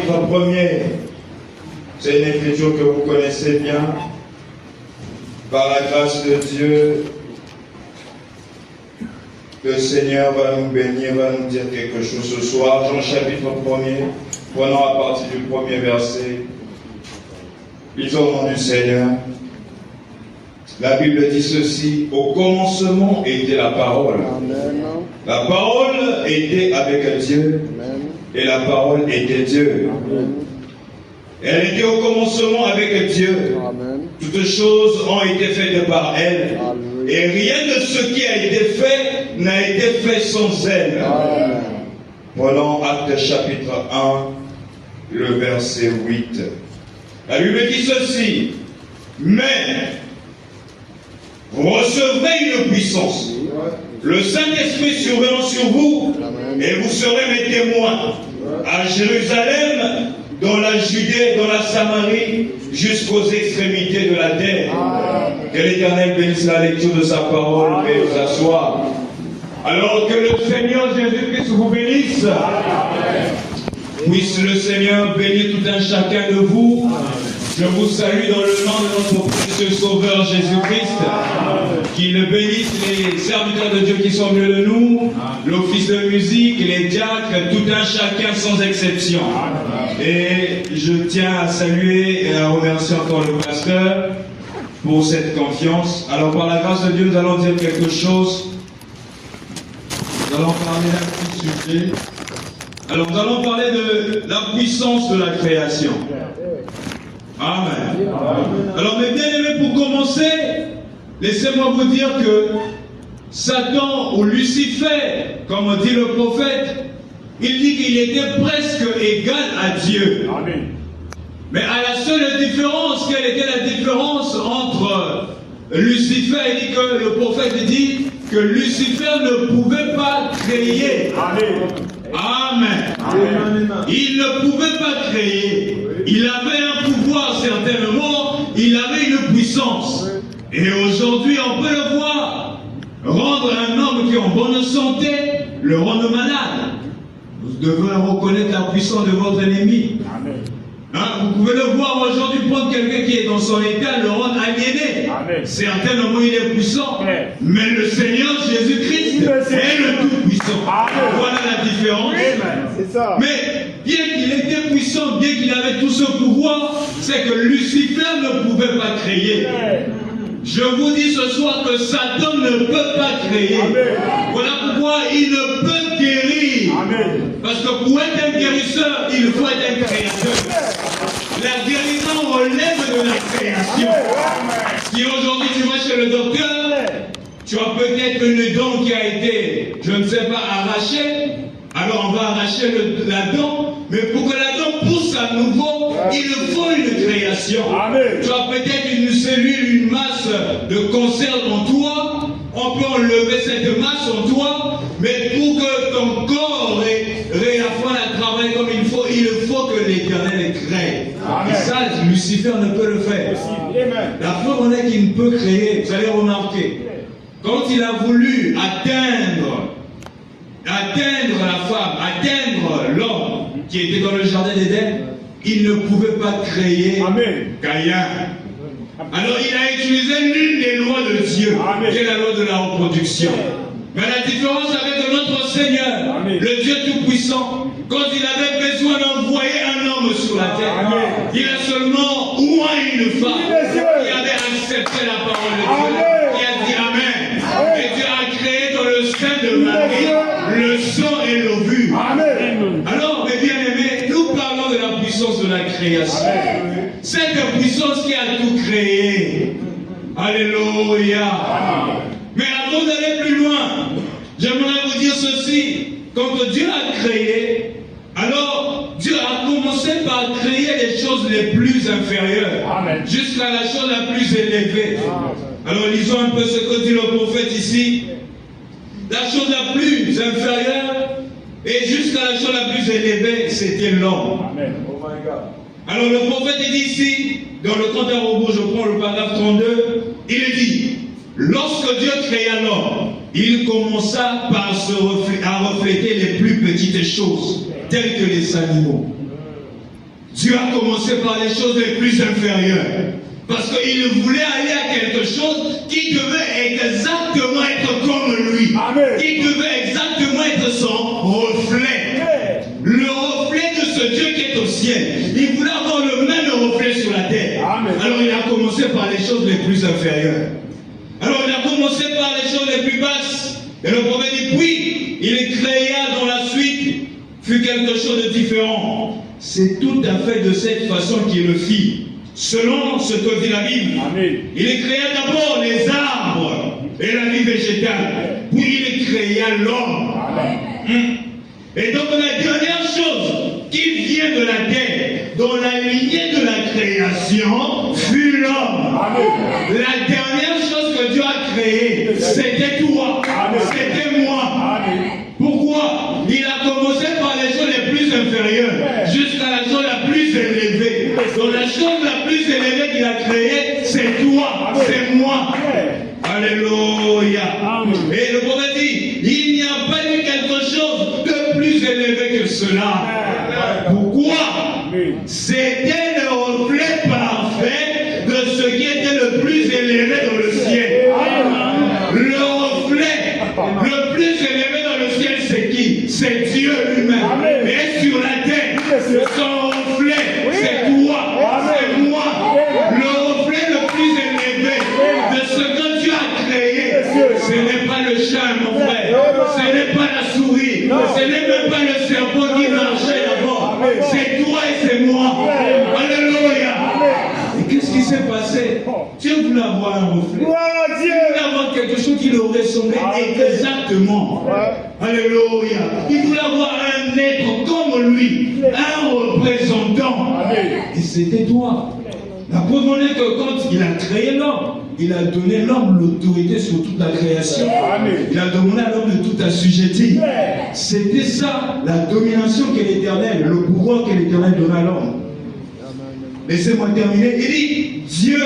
chapitre 1er, c'est une écriture que vous connaissez bien. Par la grâce de Dieu, le Seigneur va nous bénir, va nous dire quelque chose ce soir. Jean chapitre 1er, prenons à partir du premier verset. Lisons au nom du Seigneur. La Bible dit ceci: au commencement était la parole. Amen. La parole était avec Dieu. Amen. Et la parole était Dieu. Amen. Elle était au commencement avec Dieu. Amen. Toutes choses ont été faites par elle. Alléluia. Et rien de ce qui a été fait n'a été fait sans elle. Amen. Prenons Actes chapitre 1, le verset 8. La Bible dit ceci: mais vous recevrez une puissance. Le Saint-Esprit survenant sur vous, Amen. et vous serez mes témoins à Jérusalem, dans la Judée, dans la Samarie, jusqu'aux extrémités de la terre. Que l'Éternel bénisse la lecture de sa parole et nous asseoir. Alors que le Seigneur Jésus-Christ vous bénisse. Puisse le Seigneur bénir tout un chacun de vous. Je vous salue dans le nom de notre précieux Sauveur Jésus-Christ. Qu'il bénisse les serviteurs de Dieu qui sont au milieu de nous, l'office de musique, les diacres, tout un chacun sans exception. Et je tiens à saluer et à remercier encore le pasteur pour cette confiance. Alors par la grâce de Dieu, nous allons dire quelque chose. Nous allons parler d'un petit sujet. Alors nous allons parler de la puissance de la création. Amen. Alors mes bien-aimés, pour commencer, laissez-moi vous dire que Satan ou Lucifer, comme dit le prophète, il dit qu'il était presque égal à Dieu. Amen. Mais à la seule différence, quelle était la différence entre Lucifer? Il dit que le prophète dit que Lucifer ne pouvait pas créer. Amen. Amen. Amen. Il ne pouvait pas créer. Il avait un pouvoir certainement, il avait une puissance. Et aujourd'hui, on peut le voir. Rendre un homme qui est en bonne santé, le rendre malade. Vous devez reconnaître la puissance de votre ennemi. Amen. Hein, vous pouvez le voir aujourd'hui, prendre quelqu'un qui est dans son état, le rendre aliéné. Amen. Certainement, il est puissant. Amen. Mais le Seigneur Jésus-Christ est le Tout-Puissant. Amen. Voilà la différence. Amen. C'est ça. Mais bien qu'il était puissant, bien qu'il avait tout ce pouvoir, c'est que Lucifer ne pouvait pas créer. Je vous dis ce soir que Satan ne peut pas créer. Amen. Voilà pourquoi il ne peut guérir. Amen. Parce que pour être un guérisseur, il faut être un créateur. La guérison relève de la création. Si aujourd'hui tu vas chez le docteur, tu as peut-être une dent qui a été, je ne sais pas, arrachée. Alors on va arracher la dent, mais pour que la dent pousse à nouveau, il faut une création. Amen. Tu as peut-être une cellule, une masse de cancer en toi. On peut enlever cette masse en toi, mais pour que ton corps réapprenne à travailler comme il faut que l'Éternel crée. Amen. Et ça, Lucifer ne peut le faire. Amen. La preuve en est qu'il ne peut créer. Vous allez remarquer. Quand il a voulu atteindre la femme, atteindre l'homme qui était dans le jardin d'Éden, il ne pouvait pas créer Amen. Caïn. Alors il a utilisé l'une des lois de Dieu, Amen. qui est la loi de la reproduction. Mais la différence avec notre Seigneur, Amen. le Dieu Tout-Puissant, quand il avait besoin d'envoyer un homme sur la terre, Amen. il a seulement oint une femme qui avait accepté la parole de Dieu, Amen. qui a dit Amen. Et Dieu a créé dans le sein de Marie le sang et l'ovule. Amen. Alors, mes bien-aimés, nous parlons de la puissance de la création. Cette puissance qui a tout créé. Alléluia. Mais avant d'aller plus loin, j'aimerais vous dire ceci. Quand Dieu a créé, alors Dieu a commencé par créer les choses les plus inférieures, Amen. jusqu'à la chose la plus élevée. Alors lisons un peu ce que dit le prophète ici. La chose la plus inférieure et jusqu'à la chose la plus élevée, c'était l'homme. Amen. Oh my God. Alors le prophète dit ici, dans le compte à rebours, je prends le paragraphe 32, il dit, lorsque Dieu créa l'homme, il commença par à refléter les plus petites choses, telles que les animaux. Dieu a commencé par les choses les plus inférieures. Parce qu'il voulait aller à quelque chose qui devait exactement être comme lui. Amen. Qui devait exactement être son reflet. Le reflet de ce Dieu qui est au ciel. Il voulait avoir le même reflet sur la terre. Amen. Alors il a commencé par les choses les plus inférieures. Alors il a commencé par les choses les plus basses. Et le prophète dit, puis il créa dans la suite, fut quelque chose de différent. C'est tout à fait de cette façon qu'il le fit. Selon ce que dit la Bible. Amen. Il créa d'abord les arbres et la vie végétale. Puis il créa l'homme. Et donc la dernière chose qui vient de la terre, dans la lignée de la création, fut l'homme. La dernière chose que Dieu a créée, c'était toi, c'était moi. Pourquoi? Il a commencé par les choses les plus inférieures, jusqu'à la chose la plus élevée. Donc la chose la plus élevée qu'il a créée, c'est toi, c'est moi. Alléluia. Et le prophète dit, il n'y a pas eu quelque chose de plus élevé que cela. Pourquoi? C'était le reflet parfait de ce qui était le plus élevé dans le ciel. Le reflet le plus élevé dans le ciel, c'est qui? C'est Dieu lui-même. Et sur la terre, son reflet, c'est toi, c'est moi. Le reflet le plus élevé de ce que Dieu a créé, ce n'est pas le chat, mon frère. Ce n'est pas la souris. Ce n'est même pas le serpent qui marchait d'abord. C'est toi et c'est moi. Alléluia. Et qu'est-ce qui s'est passé? Dieu voulait avoir un reflet. Dieu voulait avoir quelque chose qui le ressemblait exactement. Alléluia. Il voulait avoir un être comme lui, un représentant. Et c'était toi. La preuve en est que quand il a créé l'homme, il a donné l'homme l'autorité sur toute la création. Il a demandé à l'homme de tout assujettir. C'était ça, la domination que l'Éternel, le pouvoir que l'Éternel donna à l'homme. Laissez-moi terminer. Il dit, Dieu,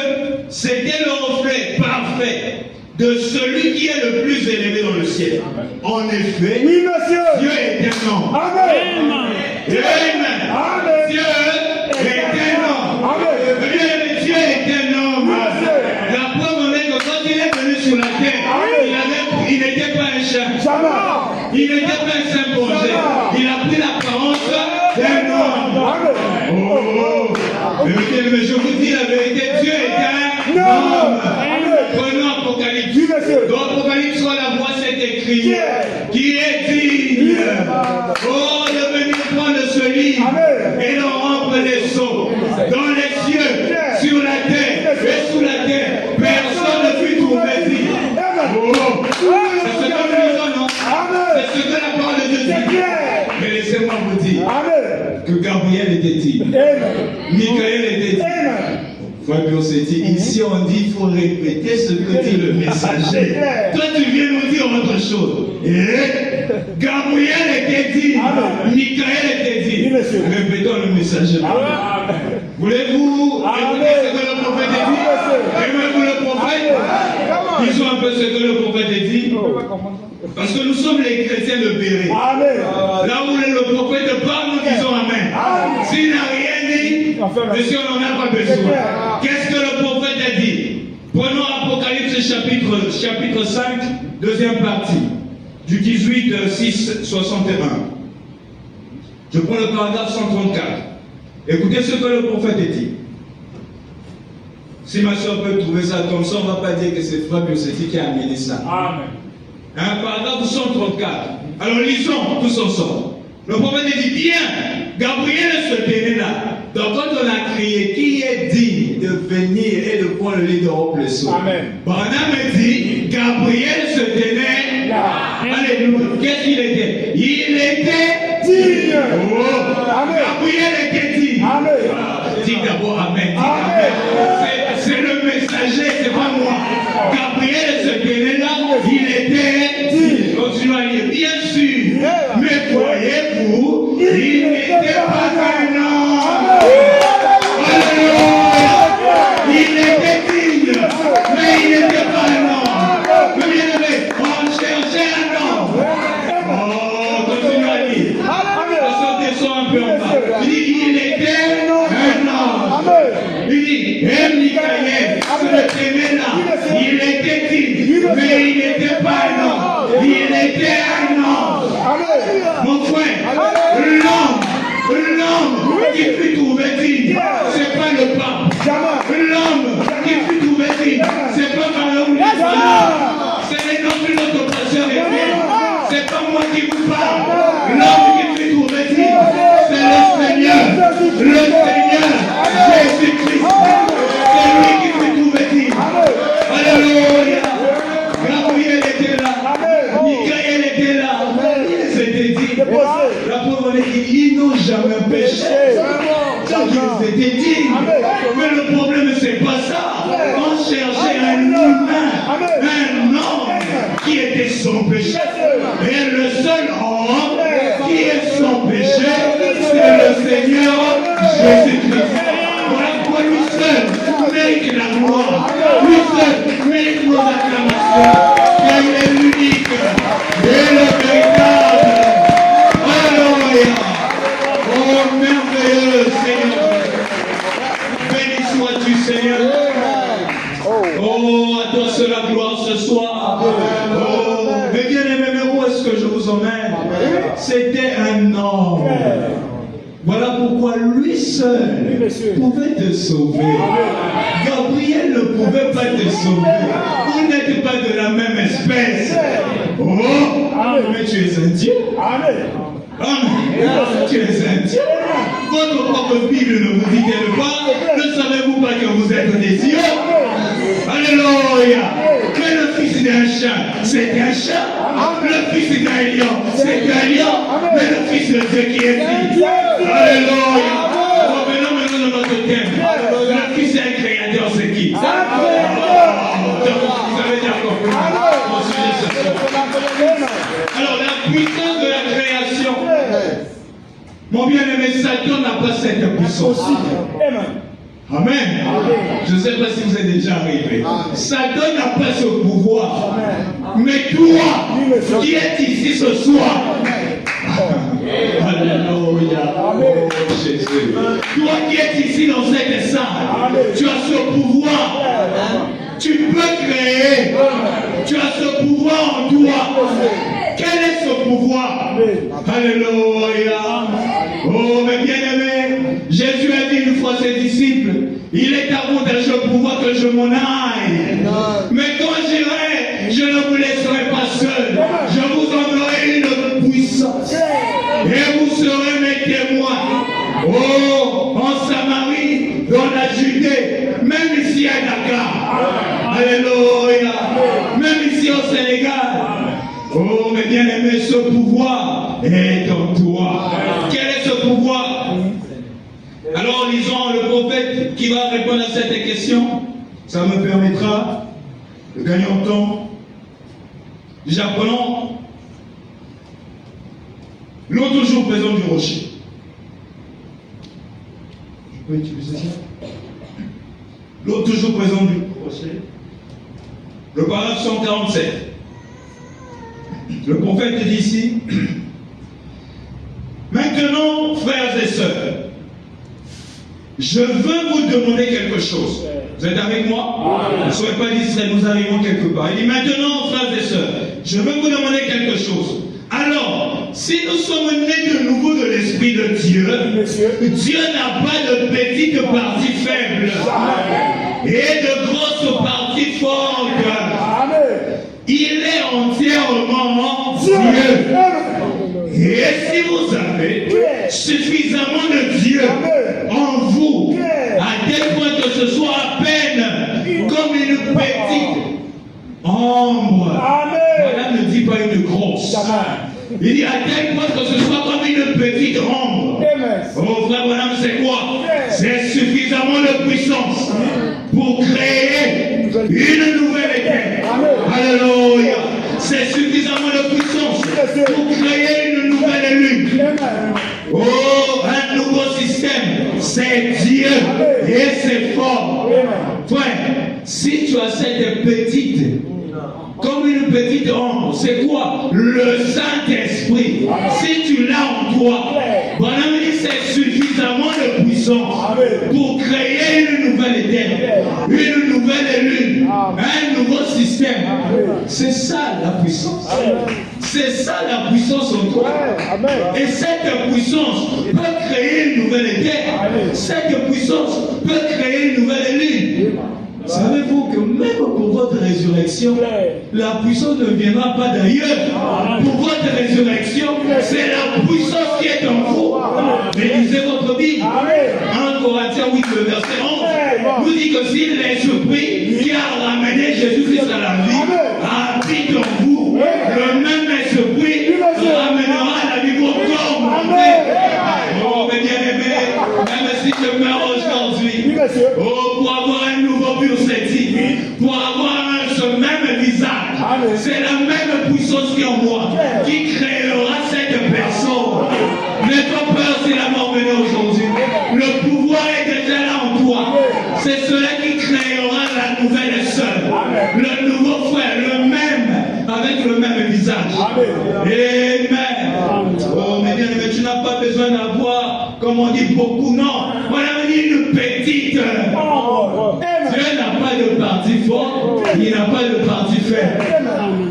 c'était le reflet parfait de celui qui est le plus élevé dans le ciel. En effet, Oui, monsieur. Dieu est un homme. Amen. Amen. Dieu est un homme. Dieu est un homme. La preuve en est que quand il est venu sur la terre, il n'était pas un chat. Il n'était pas un simple objet. Il a pris l'apparence d'un homme. Mais je vous dis la vérité, Dieu est un homme. Prenons Apocalypse. Dans Apocalypse, sur la voix, c'est écrit, qui est digne, oh, de venir prendre ce livre et d'en remplir les seaux dans les cieux, sur la terre et sous la terre. Personne ne fut trouvé dit. Oh, c'est ce que nous disons, non? C'est ce que la parole de Dieu dit. Mais laissez-moi vous dire que Gabriel était digne. Michael était digne. Fabio s'est dit, ici on dit, il faut répéter ce que dit le messager. Toi tu viens nous dire autre chose. Et Gabriel était dit, Michael était dit. Répétons le messager. Voulez-vous écouter ce que le prophète a dit? Aimez-vous le prophète? Disons un peu ce que le prophète a dit. Parce que nous sommes les chrétiens de Béret. Là où le prophète parle, nous disons Amen. S'il n'a rien dit, monsieur, on n'en a pas besoin. Qu'est-ce que le prophète a dit? Prenons Apocalypse chapitre 5, deuxième partie, du 18, 6, 61. Je prends le paragraphe 134. Écoutez ce que le prophète a dit. Si ma soeur peut trouver ça comme ça, on ne va pas dire que c'est Fabio Setti qui a amené ça. Amen. Un paragraphe 134. Alors lisons tous ensemble. Le prophète dit bien, Gabriel se tenait là. Donc quand on a crié, qui est digne de venir et de prendre le lit de remplir le seau? Branham dit, Gabriel se tenait là. Alléluia. Qu'est-ce qu'il était? Il était digne. Oh. Gabriel était digne. Dis d'abord Amen. C'est le messager, c'est pas moi. Gabriel se tenait là, il était digne. Continuons à lire. Bien sûr, mais voyez-vous, il n'était pas un homme. Alléluia. Il était digne, mais il n'était pas un homme. Mais bien aimé, on cherchait un homme. Oh, continuons à lire. Descends un peu en bas. Il dit, il était un homme. dit, Michael, ce témé-là, il était digne, mais il n'était pas un homme. Il était un homme. Mon frère, l'homme qui fut trouvé digne, c'est pas le pape. L'homme qui fut trouvé digne, c'est pas Pharaon. Ce n'est non plus notre pasteur et c'est pas moi qui vous parle. L'homme qui fut trouvé digne, c'est le Seigneur. Le Seigneur Jésus-Christ. C'est lui qui fut trouvé digne. Alléluia. Gabriel était là. Michael était là. Ils étaient dignes. La pauvre dit, ils n'ont jamais péché. Donc ils étaient dignes. Mais le problème, c'est pas ça. On cherchait un humain, un homme qui était sans péché. Et le seul homme qui est sans péché, c'est le Seigneur Jésus-Christ. Voilà pourquoi lui seul mérite la gloire. Lui seul mérite nos acclamations. Car il est l'unique et le véritable. Alléluia. Oh merveilleux Seigneur. Béni sois-tu Seigneur. Oh, à toi seul la gloire ce soir. Oh, mais bien aimé, mais où est-ce que je vous emmène? C'était un homme. Voilà pourquoi lui seul pouvait te sauver. Gabriel ne pouvait pas te sauver. Vous n'êtes pas de la même espèce. Oh, mais tu es un Dieu. Tu es un Dieu. Votre propre Bible ne vous dit-elle pas? Ne savez-vous pas que vous êtes des dieux? Alléluia. Mais le fils d'un chat, c'est un chat. Le fils d'un lion, c'est un lion. Mais le fils de Dieu qui est dit. Alléluia. Revenons maintenant dans notre thème. Le fils d'un créateur, c'est qui? Donc, vous avez déjà compris mon sujet ce soir. Alors, la puissance de la création. Mon bien-aimé, Satan n'a pas cette puissance. Amen. Je ne sais pas si vous êtes déjà arrivé. Satan n'a pas ce pouvoir. Mais toi, qui es ici ce soir, alléluia, oh Jésus. Toi qui es ici dans cette salle, tu as ce pouvoir. Tu peux créer. Tu as ce pouvoir en toi. Quel est ce pouvoir? Alléluia. Oh, mes bien-aimés, Jésus a dit une fois à ses disciples, il est avantageux pour moi que je m'en aille. Mais quand j'irai, je ne vous laisserai pas seul. Je vous enverrai une puissance. Et vous serez mes témoins. Oh, en Samarie, dans la Judée, même ici à Dakar. Alléluia. Même ici au Sénégal. Oh, mes bien-aimés, ce pouvoir est en toi. Quel est ce pouvoir? Alors, lisons le prophète qui va répondre à cette question. Ça me permettra de gagner en temps. Déjà, prenons l'eau toujours présente du rocher. Je peux utiliser ça? L'eau toujours présente du rocher. Le paragraphe 147. Le prophète dit ici, maintenant, frères et sœurs, je veux vous demander quelque chose. Vous êtes avec moi? Ne soyez pas distraits, nous arrivons quelque part. Il dit, maintenant, frères et sœurs, je veux vous demander quelque chose. Alors, si nous sommes nés de nouveau de l'Esprit de Dieu, Dieu n'a pas de petites parties faibles et de grosses parties fortes. Il est entièrement Dieu. Et si vous avez suffisamment de Dieu en vous, à tel point que ce soit à peine comme une petite ombre. Voilà, ne dit pas une grosse. Il dit à tel point que ce soit comme une petite ombre. Oh frère, madame, c'est quoi? C'est suffisamment de puissance pour créer une nouvelle éternité. Alléluia. C'est suffisamment de puissance pour créer une nouvelle lune. Oh, un nouveau système. C'est Dieu et c'est fort. Frère, si tu as cette petite, comme une petite ombre, c'est quoi? Le Saint-Esprit. Si tu l'as en toi, voilà, c'est suffisamment de puissance puissance pour créer une nouvelle terre, une nouvelle lune, un nouveau système. C'est ça la puissance. C'est ça la puissance en toi. Et cette puissance peut créer une nouvelle terre. Cette puissance peut créer une nouvelle lune. Savez-vous que même pour votre résurrection, la puissance ne viendra pas d'ailleurs. Pour votre résurrection, c'est la puissance qui est en vous. Mais lisez votre Bible. 1 Corinthiens 8, le verset 11, nous dit que si l'esprit qui a ramené Jésus-Christ à la vie habite en vous, le même esprit ramènera à la vie vos corps. Oh, mes bien-aimés, même si je meurs aujourd'hui, oh, pour avoir un nouveau pur senti, pour avoir ce même visage, c'est la même puissance qui est en moi, qui créera cette personne. N'aie pas peur si la mort venait aujourd'hui. Le pouvoir est déjà là en toi. C'est cela qui créera la nouvelle sœur, le nouveau frère, le même, avec le même visage. Amen. Oh, mais bien, mais tu n'as pas besoin d'avoir, comme on dit, beaucoup, non. Voilà, on dit une petite. Dieu n'a pas de parti fort, il n'a pas de parti faible.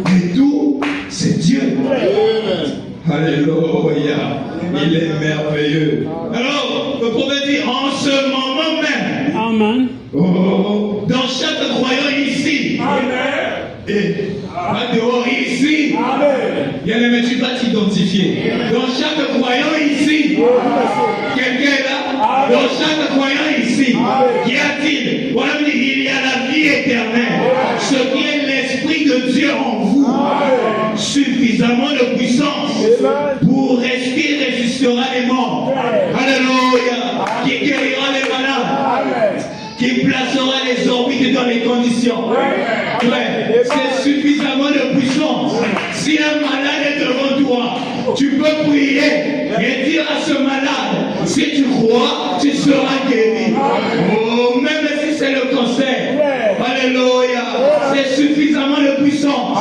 Et tout, c'est Dieu. Alléluia. Il est merveilleux. Alors, le prophète dit, en ce moment même, Amen. oh, dans chaque croyant ici, et pas dehors ici, bien aimé, tu vas t'identifier. Dans chaque croyant ici, quelqu'un est là, dans chaque croyant ici, qu'y a-t-il? Voilà, il y a la vie éternelle, ce qui est l'Esprit de Dieu en vous, suffisamment de puissance pour respirer, ressuscitera les morts. Alléluia. Qui guérira les malades, qui placera les orbites dans les conditions. Ouais. C'est suffisamment de puissance. Si un malade est devant toi, tu peux prier et dire à ce malade, si tu crois, tu seras guéri. Oh, même si c'est le cancer. Alléluia. C'est suffisamment de puissance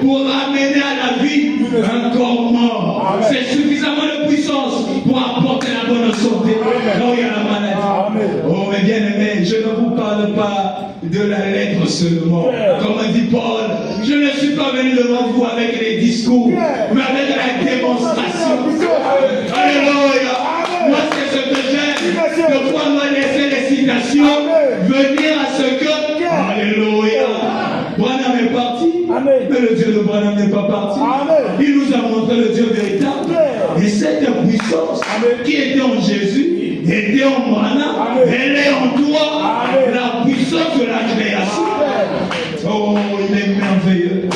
pour ramener à la vie un corps mort. C'est suffisamment de puissance pour apporter la bonne santé là où il y a la maladie. Oh, mes bien-aimés, je ne vous parle pas de la lettre seulement. Comme dit Paul, je ne suis pas venu devant vous avec les discours, mais avec la démonstration. Alléluia. Moi, c'est ce que j'aime. De pouvoir me laisser les citations venir à ce que. Alléluia. Branham est parti, mais le Dieu de Branham n'est pas parti. Il nous a montré le Dieu véritable. Et cette puissance qui était en Jésus, était en Branham, elle est en toi. La puissance de la création. Oh, il est merveilleux.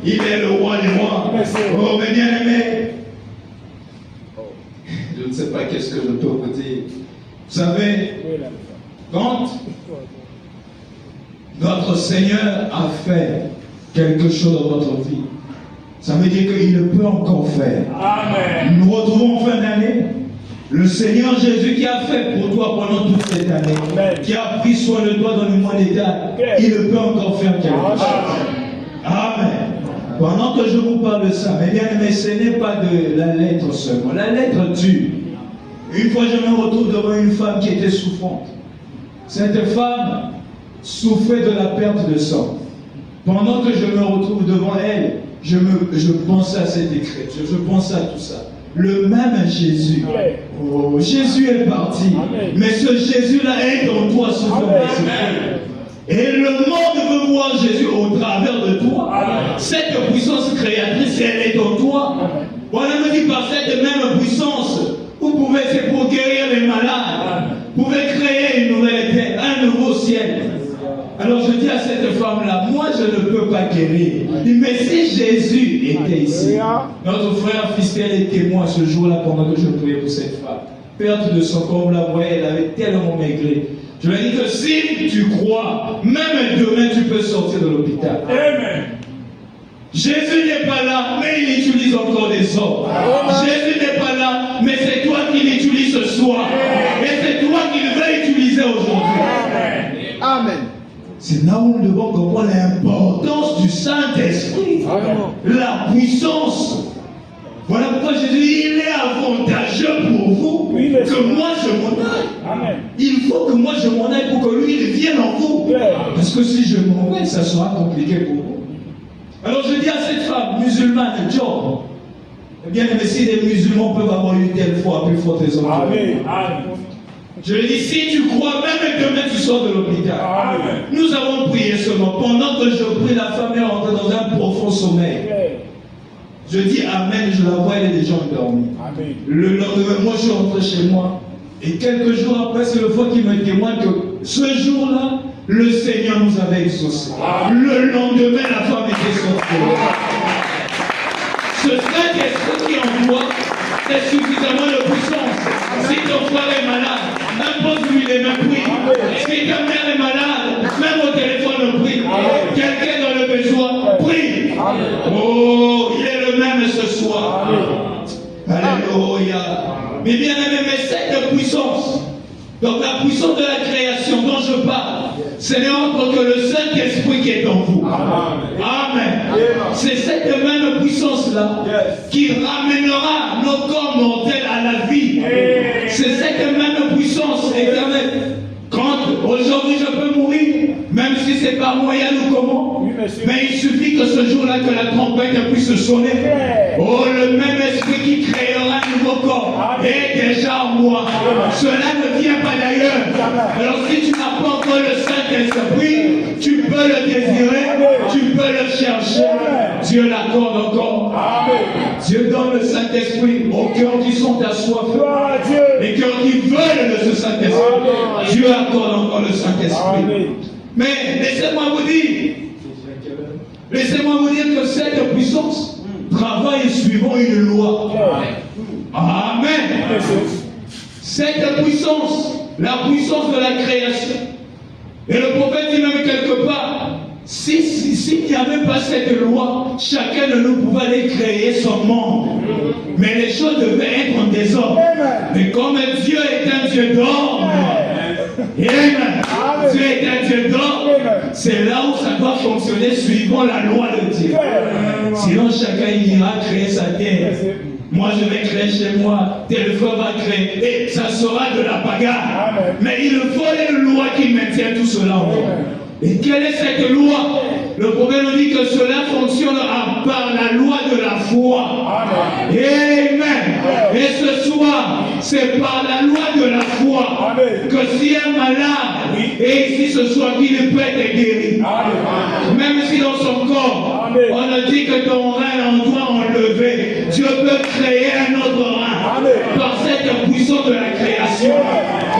Il est le roi des rois. Oh, mes bien-aimés, je ne sais pas qu'est-ce que je peux vous dire. Vous savez, quand notre Seigneur a fait quelque chose dans votre vie, ça veut dire qu'il le peut encore faire. Amen. Nous nous retrouvons en fin d'année. Le Seigneur Jésus qui a fait pour toi pendant toute cette année, Amen, qui a pris soin de toi dans le mois d'état, il le peut encore faire quelque chose. Amen. Pendant que je vous parle de ça, mais bien aimé, ce n'est pas de la lettre seulement. La lettre tue. Une fois, je me retrouve devant une femme qui était souffrante. Cette femme souffrait de la perte de sang. Pendant que je me retrouve devant elle, je pensais à cette écriture, je pensais à tout ça. Le même Jésus. Oh, Jésus est parti. Amen. Mais ce Jésus-là est en toi, souffrant. Et le monde veut voir Jésus au travers de toi. Amen. Cette puissance créatrice, elle est en toi. Voilà, me dit par cette même puissance, vous pouvez, c'est pour guérir les malades. Vous pouvez créer une nouvelle terre, un nouveau ciel. Alors je dis à cette femme-là, moi je ne peux pas guérir. Mais si Jésus était ici, notre frère Fistel est témoin ce jour-là pendant que je priais pour cette femme. Perte de son corps, vous la voyez, elle avait tellement maigri. Je lui ai dit que si tu crois, même demain tu peux sortir de l'hôpital. Amen. Jésus n'est pas là, mais il utilise encore des hommes. Jésus n'est pas là, mais c'est toi qui l'utilises ce soir. Et c'est toi qui le veux utiliser aujourd'hui. Amen. Amen. C'est là où nous devons comprendre l'importance du Saint-Esprit. La puissance Voilà pourquoi Jésus dit, il est avantageux pour vous Oui, mais que moi je m'en aille. Amen. Il faut que moi je m'en aille pour que lui il vienne en vous. Ouais. Parce que si je m'en vais, ça sera compliqué pour vous. Alors je dis à cette femme musulmane, Job, eh bien, mais si les musulmans peuvent avoir une telle foi plus forte des autres. Amen. Amen. Je lui dis, si tu crois, même demain tu sors de l'hôpital. Amen. Nous avons prié seulement. Pendant que je prie, la femme est rentrée dans un profond sommeil. Je dis Amen, je la vois, elle est déjà endormie. Amen. Le lendemain, moi je suis rentré chez moi. Et quelques jours après, c'est le fois qui me témoigne que ce jour-là, le Seigneur nous avait exaucés. Le lendemain, la femme était sortie. Ce Saint-Esprit qui est en toi est suffisamment de puissance. Si ton frère est malade, impose-lui les mains, prie. Si ta mère est malade, même au téléphone, prie. Quelqu'un dans le besoin, prie. Oh, il est le même ce soir. Alléluia. Mais bien aimé, mais cette puissance, donc la puissance de la création dont je parle, ce n'est autre que le Saint-Esprit qui est en vous. Amen. C'est cette même puissance-là qui ramènera nos corps mortels à la vie. C'est cette même puissance éternelle. Quand aujourd'hui je peux mourir, même si c'est par moyen ou comment, mais il suffit que ce jour-là que la trompette puisse sonner. Oh, le même esprit qui créera un nouveau corps est déjà en moi. Cela ne vient pas d'ailleurs. Alors si tu n'as pas encore le Saint-Esprit, tu peux le désirer, tu peux le chercher. Dieu l'accorde encore. Dieu donne le Saint-Esprit aux cœurs qui sont assoiffés, les cœurs qui veulent de ce Saint-Esprit. Dieu accorde encore le Saint-Esprit. Mais laissez-moi vous dire que cette puissance travaille suivant une loi. Amen. Cette puissance, la puissance de la création. Et le prophète dit même quelque part, s'il n'y avait pas cette loi, chacun de nous pouvait aller créer son monde. Mais les choses devaient être en désordre. Mais comme Dieu est un Dieu d'ordre, Dieu est un Dieu d'ordre, c'est là où ça doit fonctionner suivant la loi de Dieu. Sinon chacun ira créer sa terre. Moi je vais créer chez moi, tel frère va créer, et ça sera de la bagarre. Mais il faut une loi qui maintient tout cela en ordre. Et quelle est cette loi? Le prophète nous dit que cela fonctionne par la loi de la foi. Amen. Et ce soir, c'est par la loi de la foi que si un malade est ici ce soir, qu'il peut être guéri. Même si dans son corps, on a dit que ton rein on doit enlever, Dieu peut créer un autre rein par cette puissance de la création.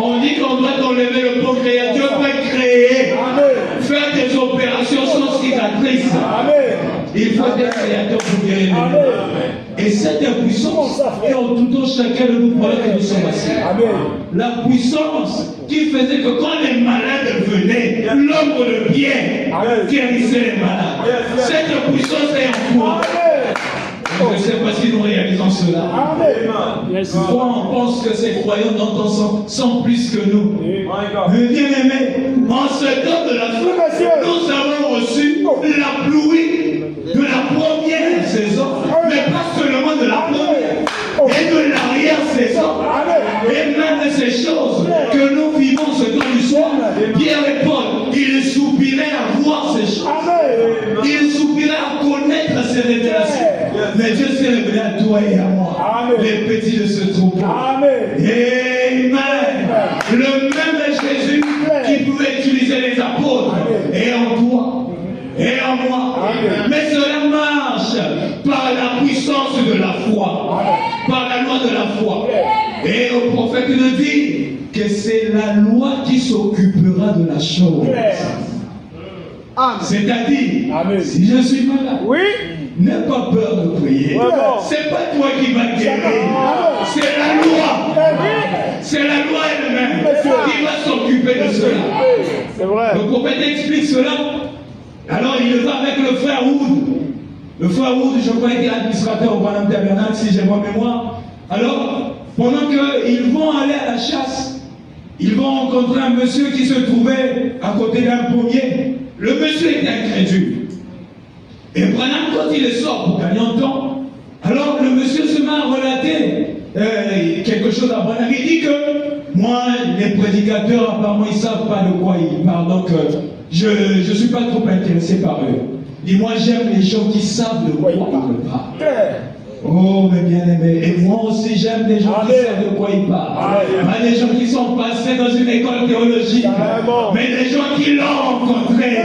On dit qu'on doit enlever le pancréas, Dieu peut créer, faire des opérations sans cicatrice. Il faut être créateur pour guérir. Et cette puissance est en tout temps chacun de nous pendant que nous sommes assis. La puissance qui faisait que quand les malades venaient, l'homme de bien guérissait les malades. Cette puissance est en toi. Je ne sais pas si nous réalisons cela. Pourquoi on pense que ces croyants d'antan sont plus que nous? Mais bien aimé, en ce temps de la fin, nous avons reçu la pluie de la première saison, mais pas seulement de la première, et de l'arrière-saison, et même de ces choses que nous vivons ce temps du soir. Pierre et Paul, ils soupiraient à voir ces choses, ils soupiraient à connaître ces révélations. Mais Dieu s'est révélé à toi et à moi, les petits de ce troupeau. Amen. Le même Jésus qui pouvait utiliser les apôtres est en toi et en moi. Mais cela marche par la puissance de la foi, par la loi de la foi. Et le prophète nous dit que c'est la loi qui s'occupera de la chose. C'est-à-dire, si je suis malade, n'aie pas peur de prier. C'est pas toi qui vas guérir. C'est la loi. C'est la loi elle-même qui va s'occuper de cela. C'est vrai. Le prophète explique cela. Alors il va avec le frère Wood. Le frère Wood, je crois, était administrateur au Paname Tabernacle, si j'ai bonne mémoire. Alors, pendant qu'ils vont aller à la chasse, ils vont rencontrer un monsieur qui se trouvait à côté d'un pommier. Le monsieur était incrédule. Et Branham, quand il sort pour gagner en temps, alors le monsieur se m'a relaté quelque chose à Branham. Il dit que moi, les prédicateurs, apparemment, ils ne savent pas de quoi ils parlent. Donc, je ne suis pas trop intéressé par eux. Il dit, moi, j'aime les gens qui savent de quoi ils parlent. Oh, mes bien-aimés, et moi aussi j'aime les gens qui savent de quoi ils parlent. Pas des gens qui sont passés dans une école théologique, mais des gens qui l'ont rencontré.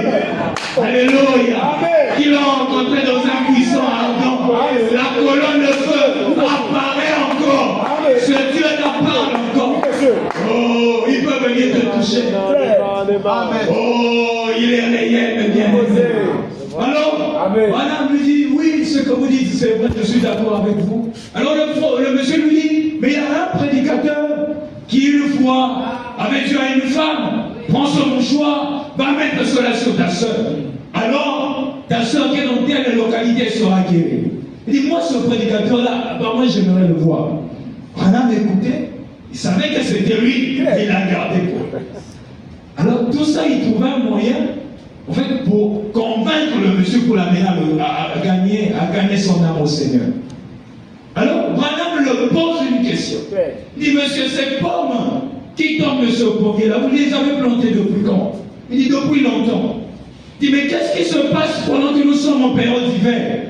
Alléluia. Qui l'ont rencontré dans un buisson ardent. La colonne de feu apparaît encore. Ce Dieu t'en parle encore. Oh, il peut venir te toucher. Oh, il est réel, mes bien-aimés. Alors, madame lui dit, oui, ce que vous dites, c'est vrai, je suis d'accord avec vous. Alors le monsieur lui dit, mais il y a un prédicateur qui une fois avait dû à une femme, prends son mouchoir, va mettre cela sur ta soeur. Alors, ta soeur qui est dans telle localité sera guérie. Il dit, moi ce prédicateur-là, moi j'aimerais le voir. Madame écoutait, il savait que c'était lui, il l'a gardé pour lui. Alors tout ça, il trouvait un moyen. En fait, pour convaincre le monsieur pour l'amener à gagner son âme au Seigneur. Alors, Branham le pose une question. Il dit, monsieur, ces pommes qui tombent de ce pommier là, vous les avez plantées depuis quand? Il dit, depuis longtemps. Il dit, mais qu'est-ce qui se passe pendant que nous sommes en période d'hiver?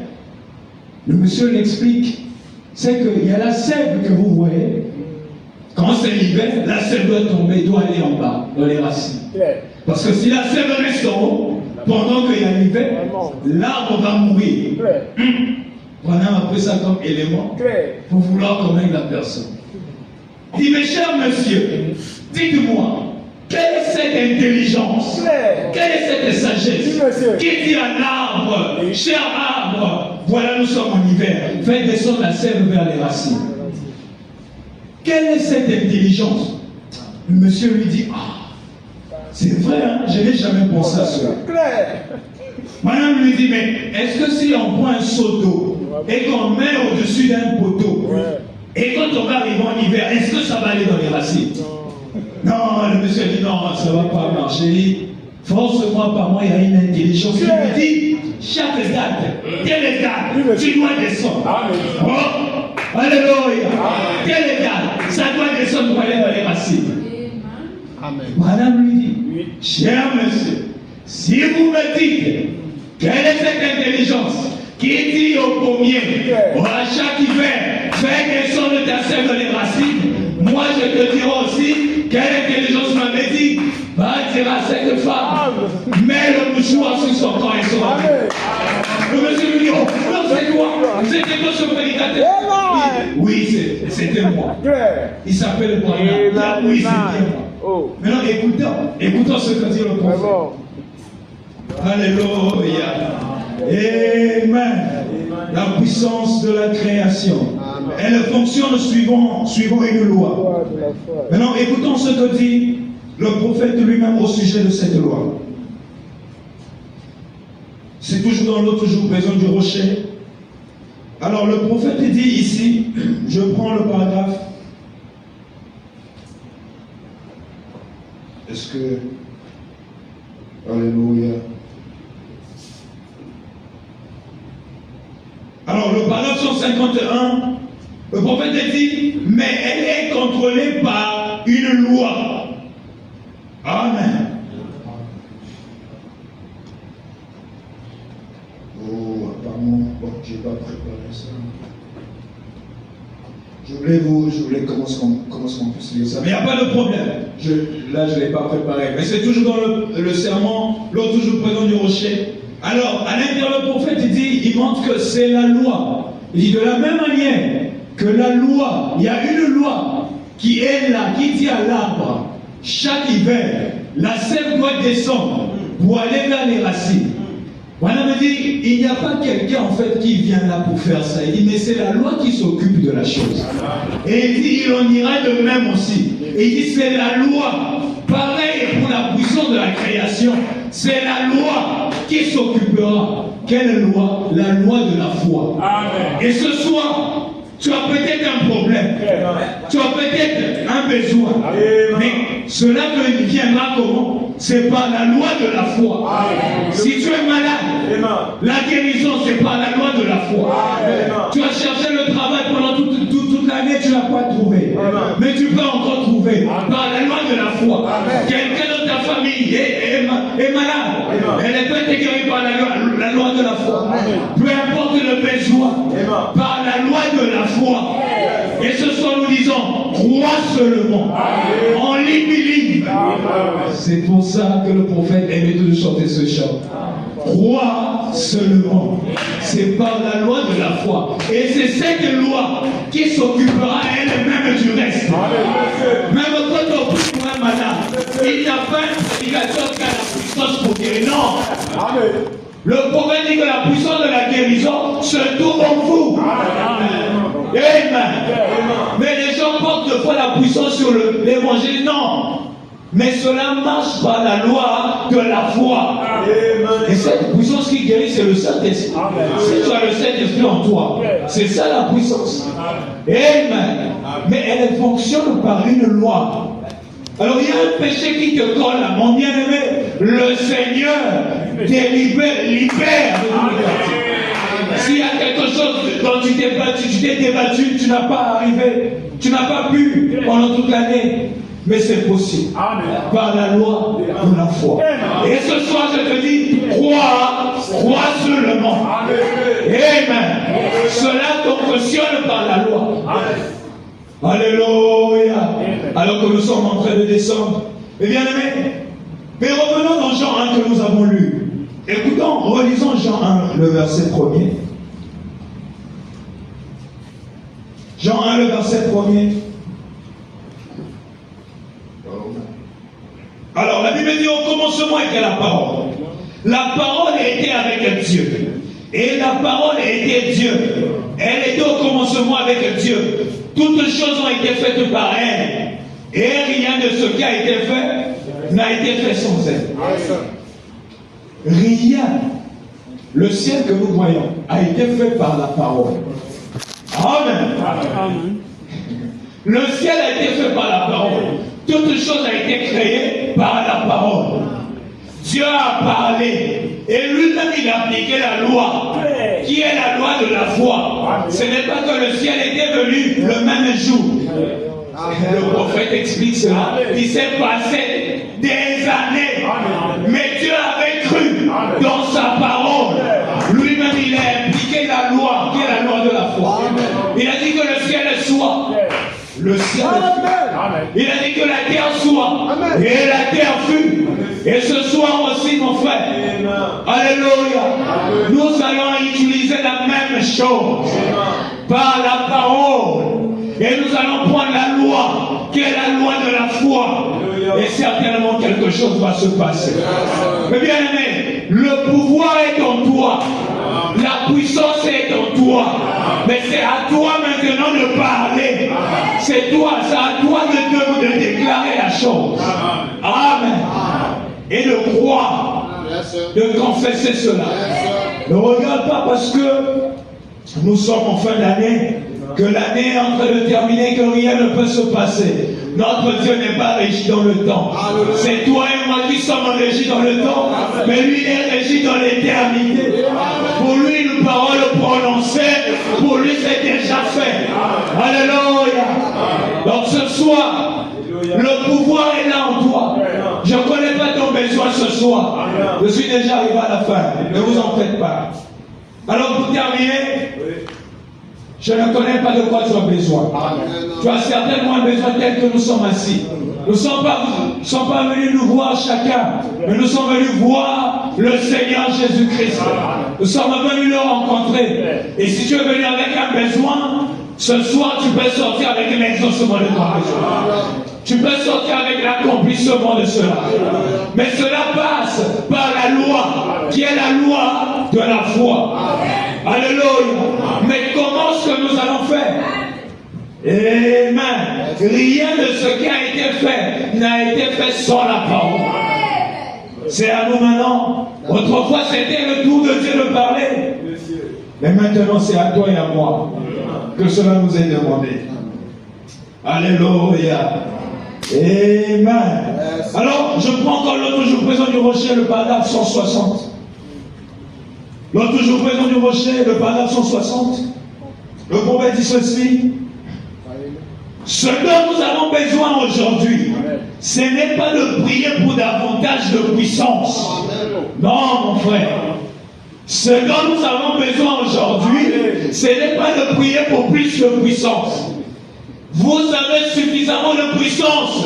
Le monsieur l'explique. C'est qu'il y a la sève que vous voyez. Quand c'est l'hiver, la sève doit tomber, doit aller en bas, dans les racines. Parce que si la sève reste en haut, pendant qu'il y a l'hiver, l'arbre va mourir. Voilà un peu ça comme élément pour vouloir convaincre la personne. Il dit, mes chers messieurs, dites-moi, quelle est cette intelligence, quelle est cette sagesse qui dit à l'arbre, cher arbre, voilà nous sommes en hiver, faites descendre la sève vers les racines. Quelle est cette intelligence? Le monsieur lui dit, c'est vrai, hein? Je n'ai jamais pensé à cela. Madame lui dit, mais est-ce que si on prend un seau d'eau et qu'on met au-dessus d'un poteau, et quand on va arriver en hiver, est-ce que ça va aller dans les racines? Non, le monsieur dit, non, ça ne va pas marcher. Force-moi par moi, il y a une intelligence qui lui dit, chaque date, telle date, tu dois descendre. Oh, alléluia. Telle date, ça doit descendre pour aller dans les racines. Madame lui dit, cher monsieur, si vous me dites quelle est cette intelligence qui dit au pommier, à chaque hiver, fais descendre ta sève dans les racines, moi je te dirai aussi quelle intelligence m'avait dit, va dire à cette femme, mets le mouchoir sur son corps et son âme. Le monsieur lui dit, oh, non, c'est toi, c'était toi ce prédicateur. Oui, c'était moi. Il s'appelle Branham. Oui, c'était moi. Maintenant, écoutons ce que dit le prophète. Alléluia. Amen. La puissance de la création. Elle fonctionne suivant une loi. Maintenant, écoutons ce que dit le prophète lui-même au sujet de cette loi. C'est toujours dans l'autre jour, présent du rocher. Alors, le prophète dit ici, je prends le paragraphe. Est-ce que... Alléluia. Alors, le paragraphe 151, le prophète dit, mais elle est contrôlée par une loi. Amen. Oh, apparemment, bon, je n'ai pas préparé ça. Je voulais comment on puisse lire ça. Mais il n'y a pas de problème. Là, je ne l'ai pas préparé. Mais c'est toujours dans le serment, l'autre jour présent du rocher. Alors, à l'intérieur, le prophète, il montre que c'est la loi. Il dit de la même manière que la loi, il y a une loi qui est là, qui dit à l'arbre, chaque hiver, la sève doit descendre pour aller vers les racines. Voilà, me dit, il n'y a pas quelqu'un en fait qui vient là pour faire ça. Il dit, mais c'est la loi qui s'occupe de la chose. Et il dit, il en ira de même aussi. Et il dit, c'est la loi. Pareil pour la puissance de la création. C'est la loi qui s'occupera. Quelle loi? La loi de la foi. Amen. Et ce soir, tu as peut-être un problème. Tu as peut-être un besoin. Amen. Mais cela viendra comment? C'est par la loi de la foi. Amen. Si tu es malade, la guérison, c'est par la loi de la foi. Amen. Tu as cherché le travail pendant toute l'année, tu n'as pas trouvé. Mais tu peux encore trouver par la loi de la foi. Quelqu'un de ta famille est malade. Elle peut être guérie par la loi de la foi. Peu importe le besoin, par la loi de la foi. Et ce soir, nous disons, crois seulement. En believe. C'est pour ça que le prophète aimait de chanter ce chant. Crois seulement. C'est par la loi de la foi. Et c'est cette loi qui s'occupera elle-même du reste. Même quand on prie pour un malade, il n'y a pas une prédication qui a la puissance pour guérir. Non. Le prophète dit que la puissance de la guérison se trouve en vous. Amen. Mais les gens portent de fois la puissance sur l'évangile. Non. Mais cela marche par la loi de la foi. Et cette puissance qui guérit, c'est le Saint-Esprit. Si tu as le Saint-Esprit en toi, c'est ça la puissance. Amen. Mais elle fonctionne par une loi. Alors il y a un péché qui te colle là, mon bien-aimé. Le Seigneur libère de tout le. S'il y a quelque chose dont tu t'es battu, tu t'es débattu, tu n'as pas arrivé, tu n'as pas pu pendant toute l'année. Mais c'est possible. Par la loi de la foi. Et ce soir, je te dis, crois seulement. Amen. Cela fonctionne par la loi. Alléluia. Alors que nous sommes en train de descendre. Eh bien aimé, mais revenons dans Jean 1 que nous avons lu. Écoutons, relisons Jean 1, le verset 1er. Jean 1, le verset 1er. Alors la Bible dit au commencement était la parole. La parole était avec Dieu. Et la parole était Dieu. Elle était au commencement avec Dieu. Toutes choses ont été faites par elle. Et rien de ce qui a été fait n'a été fait sans elle. Rien. Le ciel que nous voyons a été fait par la parole. Amen. Le ciel a été fait par la parole. Toute chose a été créée par la parole. Dieu a parlé et lui-même il a appliqué la loi, qui est la loi de la foi. Ce n'est pas que le ciel était venu le même jour. Le prophète explique cela. Il s'est passé des années, mais Dieu avait cru dans sa parole. Lui-même il a appliqué la loi, qui est la loi de la foi. Il a dit que le ciel soit. Le ciel. Il a dit que la terre soit. Et la terre fut. Et ce soir aussi, mon frère. Alléluia. Nous allons utiliser la même chose. Par la parole. Et nous allons prendre la loi, qui est la loi de la foi. Et certainement quelque chose va se passer. Mais bien aimé, le pouvoir est en toi. La puissance est en toi. Mais c'est à toi maintenant de parler. C'est à toi de déclarer la chose. Amen. Et de croire. De confesser cela. Ne regarde pas parce que nous sommes en fin d'année, que l'année est en train de terminer, que rien ne peut se passer. Notre Dieu n'est pas régi dans le temps. C'est toi et moi qui sommes régis dans le temps, mais lui est régi dans l'éternité. Pour lui, une parole prononcée, pour lui c'est déjà fait. Alléluia. Donc ce soir, le pouvoir est là en toi. Je ne connais pas ton besoin ce soir. Je suis déjà arrivé à la fin. Ne vous en faites pas. Alors pour terminer, je ne connais pas de quoi tu as besoin. Tu as certainement un besoin tel que nous sommes assis. Nous ne sommes pas venus nous voir chacun, mais nous sommes venus voir le Seigneur Jésus-Christ. Nous sommes venus le rencontrer. Et si tu es venu avec un besoin, ce soir tu peux sortir avec l'exaucement de ton besoin. Tu peux sortir avec l'accomplissement de cela. Mais cela passe par la loi, qui est la loi de la foi. Alléluia. Mais comment est-ce que nous allons faire? Amen. Rien de ce qui a été fait n'a été fait sans la parole. C'est à nous maintenant. Autrefois, c'était le tour de Dieu de parler. Mais maintenant, c'est à toi et à moi que cela nous est demandé. Alléluia. Amen. Alors, je prends encore l'autre jour présent du rocher, le paragraphe 160. L'autre jour présent du rocher, le paragraphe 160. Le prophète dit ceci. Ce dont nous avons besoin aujourd'hui, ce n'est pas de prier pour davantage de puissance. Non, mon frère. Ce dont nous avons besoin aujourd'hui, ce n'est pas de prier pour plus de puissance. Vous avez suffisamment de puissance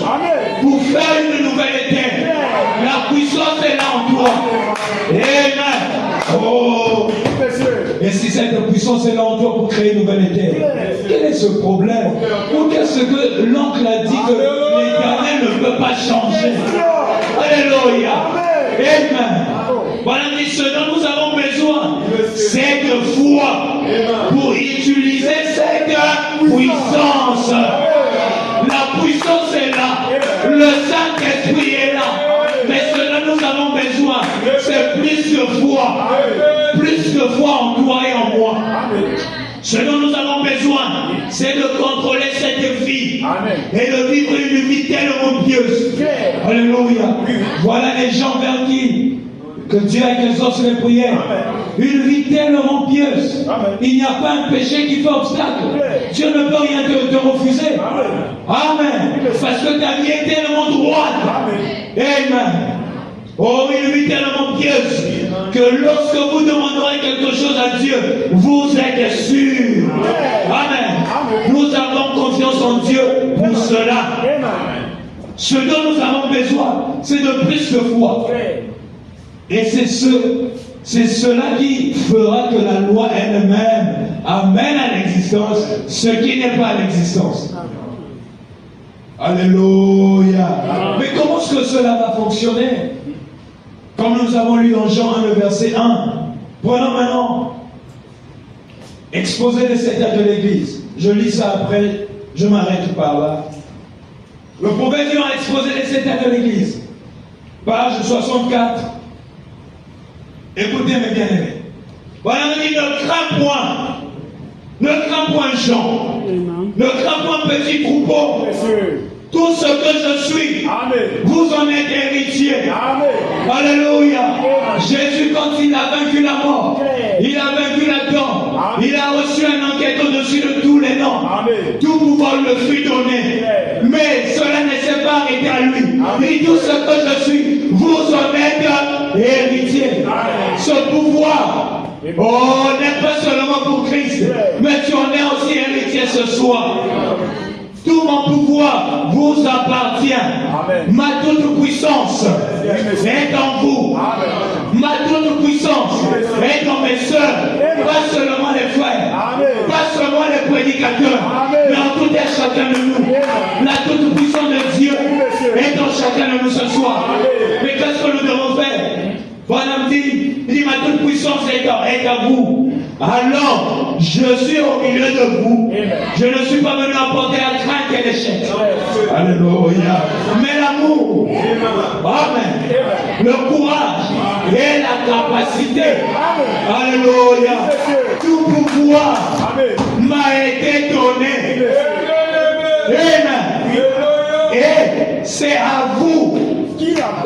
pour faire une nouvelle terre. La puissance est là en toi. Amen. Oh. Et si cette puissance est là en toi pour créer une nouvelle terre, quel est ce problème? Ou qu'est-ce que l'oncle a dit que l'Éternel ne peut pas changer? Alléluia. Amen. Voilà, ce dont nous avons besoin, c'est de foi pour utiliser cette puissance. La puissance est là, le Saint-Esprit est là, mais ce dont nous avons besoin, c'est plus de foi en toi et en moi. Ce dont nous avons besoin, c'est de contrôler cette vie et de vivre une vie tellement pieuse. Alléluia. Voilà les gens vers qui que Dieu exauce les prières. Une vie tellement pieuse. Il n'y a pas un péché qui fait obstacle. Dieu ne peut rien te refuser. Amen. Parce que ta vie est tellement droite. Amen. Oh, une vie tellement pieuse que lorsque vous demanderez quelque chose à Dieu, vous êtes sûr. Amen. Nous avons confiance en Dieu pour cela. Ce dont nous avons besoin, c'est de plus de foi. Et c'est cela qui fera que la loi elle-même amène à l'existence ce qui n'est pas à l'existence. Alléluia. Mais comment est-ce que cela va fonctionner? Comme nous avons lu en Jean 1, le verset 1. Prenons maintenant exposé les 7 heures de l'Église. Je lis ça après, je m'arrête par là. Le prophète Jean a exposé les 7 heures de l'Église. Page 64. Écoutez mes bien-aimés. Voilà, on dit ne crains point. Ne crains point Jean. Ne crains point petit troupeau. Tout ce que je suis, vous en êtes héritiers. Alléluia. Jésus, quand il a vaincu la mort, il a vaincu la tombe, il a reçu un enquête au-dessus de tous les noms. Tout pouvoir le fut donné. Mais cela ne s'est pas arrêté à lui. Il dit tout ce que je suis, vous en êtes héritiers. Ce pouvoir, oh, n'est pas seulement pour Christ, mais tu en es aussi héritier ce soir. Tout mon pouvoir vous appartient. Ma toute puissance est en vous. Ma toute puissance est dans mes sœurs. Pas seulement les frères, pas seulement les prédicateurs, mais en tout et chacun de nous. La toute puissance de Dieu est dans chacun de nous ce soir. Mais qu'est-ce que nous devons faire? Voilà, il dit, ma toute puissance est à vous. Alors, je suis au milieu de vous. Je ne suis pas venu apporter la crainte et l'échec. Alléluia. Mais l'amour, amen, le courage et la capacité. Alléluia. Tout pouvoir m'a été donné. Amen. Et c'est à vous.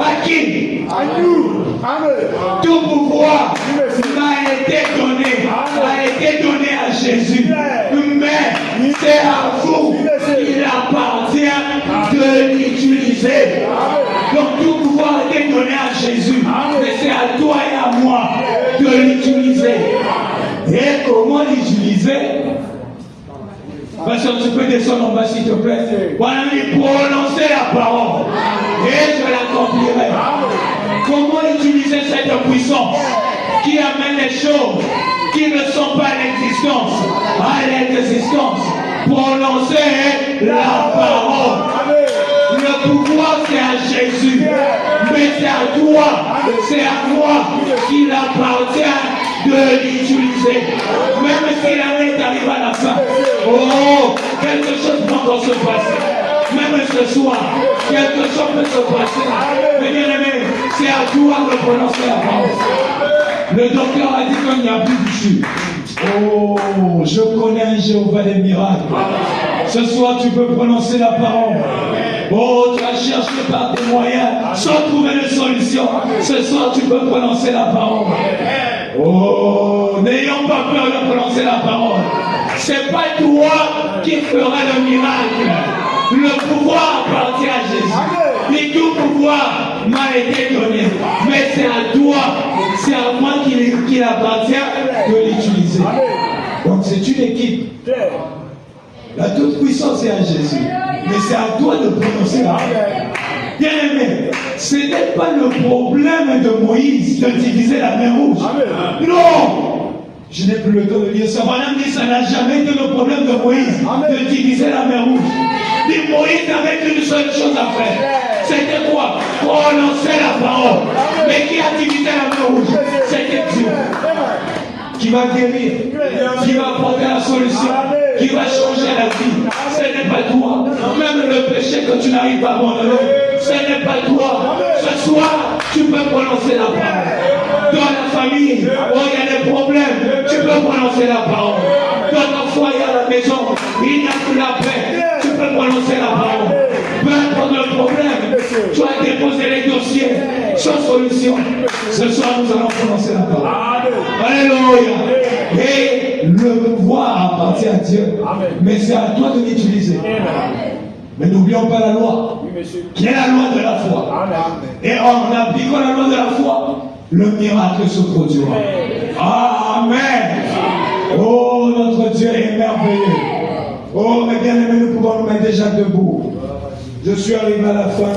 À qui? À nous. Tout pouvoir m'a été donné, à Jésus. Mais c'est à vous qu'il appartient de l'utiliser. Donc tout pouvoir a été donné à Jésus. Mais c'est à toi et à moi de l'utiliser. Et comment l'utiliser? Parce que tu peux descendre en bas s'il te plaît. Voilà, il prononcer la parole. Et je l'accomplirai. Comment utiliser cette puissance qui amène les choses qui ne sont pas à l'existence? Prononcer la parole. Le pouvoir c'est à Jésus. Mais c'est à toi, c'est à moi qu'il appartient de l'utiliser. Même si l'année arrive à la fin. Oh, quelque chose peut encore se passer. Même ce soir, quelque chose peut se passer. Mais bien aimé, c'est à toi de prononcer la parole. Le docteur a dit qu'il n'y a plus d'issue. Oh, je connais un Jéhovah des miracles. Ce soir, tu peux prononcer la parole. Oh, tu as cherché par tes moyens sans trouver de solution. Ce soir, tu peux prononcer la parole. Oh, n'ayons pas peur de prononcer la parole. C'est pas toi qui fera le miracle. Le pouvoir appartient à Jésus. Et tout pouvoir m'a été donné. Mais c'est à toi, c'est à moi qu'il appartient de l'utiliser. Donc c'est une équipe. La toute puissance est à Jésus. Mais c'est à toi de prononcer la parole. Bien aimé, ce n'est pas le problème de Moïse de diviser la mer rouge. Non! Je n'ai plus le temps de dire ça. Madame dit, ça n'a jamais été le problème de Moïse de diviser la mer rouge. Dit Moïse avait une seule chose à faire. C'était quoi? Prononcer la parole. Mais qui a divisé la mer rouge? C'était Dieu. Qui va guérir, qui va apporter la solution, qui va changer la vie. Ce n'est pas toi. Même le péché que tu n'arrives pas à abandonner, ce n'est pas toi. Ce soir, tu peux prononcer la parole. Dans la famille, où il y a des problèmes, tu peux prononcer la parole. Dans ton foyer à la maison, il n'y a plus la paix, tu peux prononcer la parole. Peu importe le problème, tu as déposé les dossiers sans solution. Ce soir, nous allons prononcer la parole. Alléluia. Et le pouvoir appartient à Dieu. Mais c'est à toi de l'utiliser. Mais n'oublions pas la loi, qui est la loi de la foi. Et en appliquant la loi de la foi, le miracle se produira. Amen. Oh, notre Dieu est merveilleux. Oh, mes bien-aimés, nous pouvons nous mettre déjà debout. Je suis arrivé à la fin.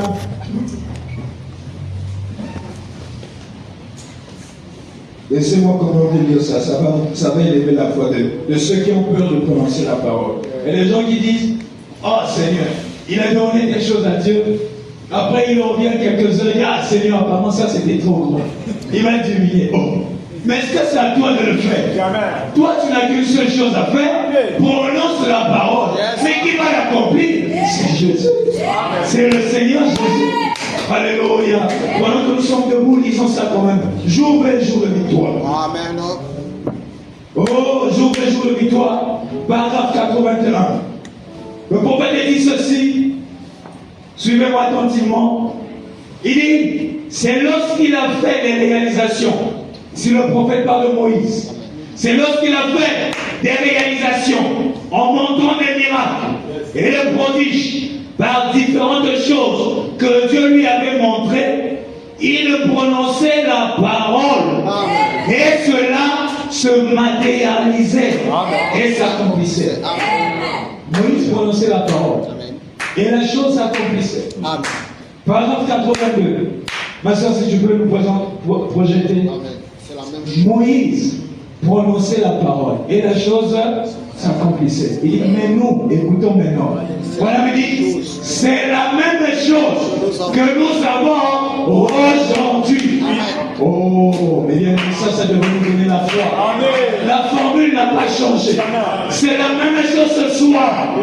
Laissez-moi commenter dire ça. Ça va élever la foi de ceux qui ont peur de prononcer la parole. Et les gens qui disent, oh Seigneur, il a donné des choses à Dieu. Après, il revient quelques heures, il dit, ah Seigneur, apparemment ça c'était trop grand. Il va diminuer. Oh. Mais est-ce que c'est à toi de le faire? Jamais. Toi, tu n'as qu'une seule chose à faire. Prononce la parole. Mais qui va l'accomplir? C'est Jésus. C'est le Seigneur Jésus. Alléluia. Pendant que nous sommes debout, lisons ça quand même. Jour et jour de victoire. Amen. Oh, jour et jour de victoire. Paragraphe 81. Le prophète dit ceci. Suivez-moi attentivement. Il dit, c'est lorsqu'il a fait des réalisations. Si le prophète parle de Moïse, c'est lorsqu'il a fait des réalisations en montrant des miracles et des prodiges par différentes choses que Dieu lui avait montrées, il prononçait la parole. Et cela se matérialisait et s'accomplissait. Moïse prononçait la parole et la chose s'accomplissait. Paragraphe 82. Ma soeur, si tu peux nous projeter. Moïse prononçait la parole et la chose s'accomplissait. Il dit, mais nous, écoutons maintenant. Voilà, il dit, c'est la même chose que nous avons aujourd'hui. Oh, mais bien ça devrait nous donner la foi. La formule n'a pas changé. C'est la même chose ce soir.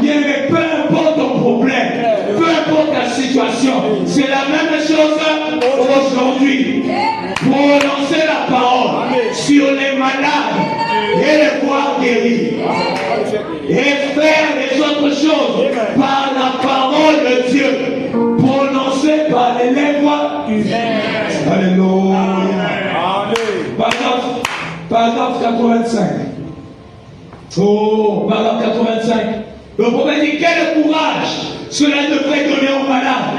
Bien, mais peu importe ton problème, peu importe ta situation, c'est la même chose aujourd'hui. Prononcer la parole sur les malades et les voir guérir. Et faire les autres choses par la parole de Dieu, prononcée par les lèvres humaines. Alléluia. Paragraphe 85. Oh, paragraphe 85. Le prophète dit, quel courage cela devrait donner aux malades.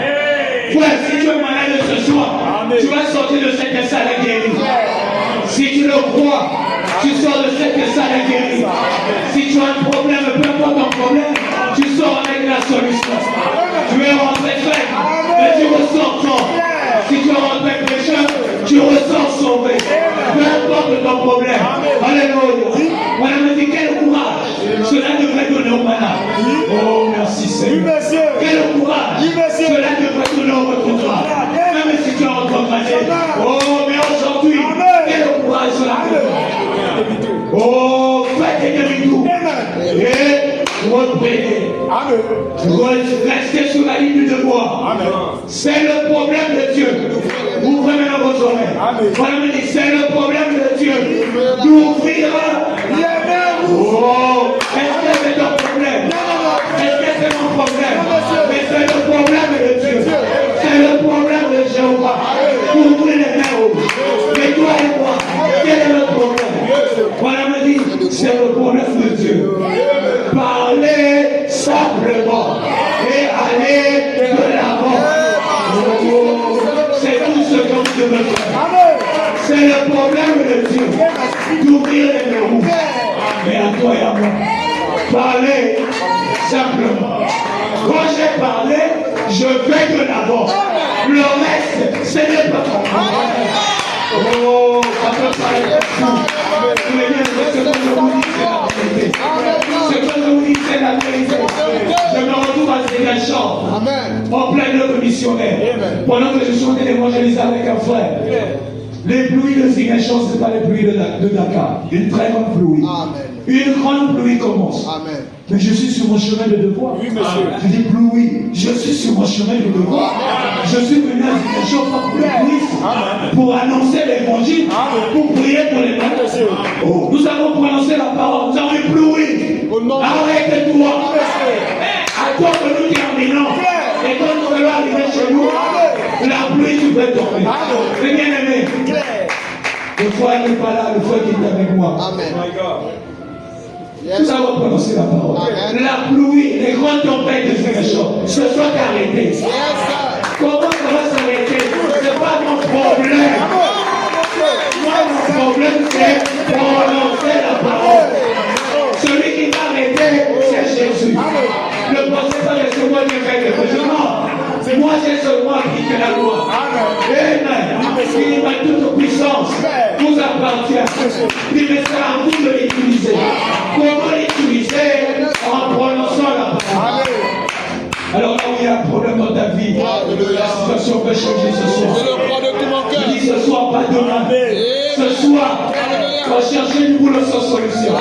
Ouais, si tu es malade ce soir, tu vas sortir de cette salle guérie. Si tu le crois, tu sors de cette salle guérie. Si tu as un problème, peu importe ton problème, tu sors avec la solution. Tu es rentré faible, mais tu ressors fort. Si tu es rentré pécheur, tu ressors sauvé. Peu importe ton problème. Alléluia. Voilà, me dit quel courage cela devrait donner aux malades. Oh, merci Seigneur. Quel courage cela devrait donner au retrouvailles. Même si tu es retrouvaillé. Oh, mais aujourd'hui, quel courage cela devrait. Oh, faites des demi-tours. Et reprenez. Restez sur la ligne du devoir. C'est le problème de Dieu. Ouvrez maintenant vos oreilles. Voilà, me dit, c'est le problème de Dieu d'ouvrir oh, est-ce que c'est ton problème? Est-ce que c'est mon problème? Mais c'est le problème de Dieu. C'est le problème de Jéhovah. Ouvrez les mains rouges. Mais toi et moi, parler simplement. Quand j'ai parlé, je vais de l'avant. Le reste, ce n'est pas pour moi. Oh, ça peut paraître fou. Mais bien, ce que je vous dis, c'est la vérité. Ce que je vous dis, c'est la vérité. Je me retrouve à Zégalchamp, en pleine œuvre missionnaire. Pendant que je chantais l'évangélisation avec un frère. Les pluies de Zégalchamp, ce n'est pas les pluies de Dakar. Une très grande pluie. Une grande pluie commence. Amen. Mais je suis sur mon chemin de devoir. Oui, monsieur. Je dis pluie. Je suis sur mon chemin de devoir. Je suis venu à Zégalchamp pour l'église, pour annoncer l'évangile, pour prier pour les malades. Oh, nous avons prononcé la parole. Nous avons dit pluie. Arrête-toi. Attends que nous terminons. Et quand on va arriver chez nous, la pluie, tu peux tomber. C'est bien aimé. Le frère n'est pas là, le frère qui est avec moi. Amen. My God. Nous avons prononcé la parole. Amen. La pluie, les grandes tempêtes de Zégalchamp se soient arrêtées. Yes, sir. Comment ça va s'arrêter? Ce n'est pas mon problème. Moi, mon problème, c'est prononcer la parole. Celui qui va arrêter, c'est Jésus. Ne pensez pas que c'est moi qui fais quelque chose. Non. Moi, j'ai seulement appliqué la loi. Amen. Il m'a toute puissance nous appartient. Il me sert à vous de l'utiliser. Comment l'utiliser? En prononçant la parole. Alors là où il y a un problème dans ta vie, la situation peut changer ce soir. Je le crois de tout mon cœur. Je dis ce soir, pas demain. Ce soir, on va chercher du boulot sans solution.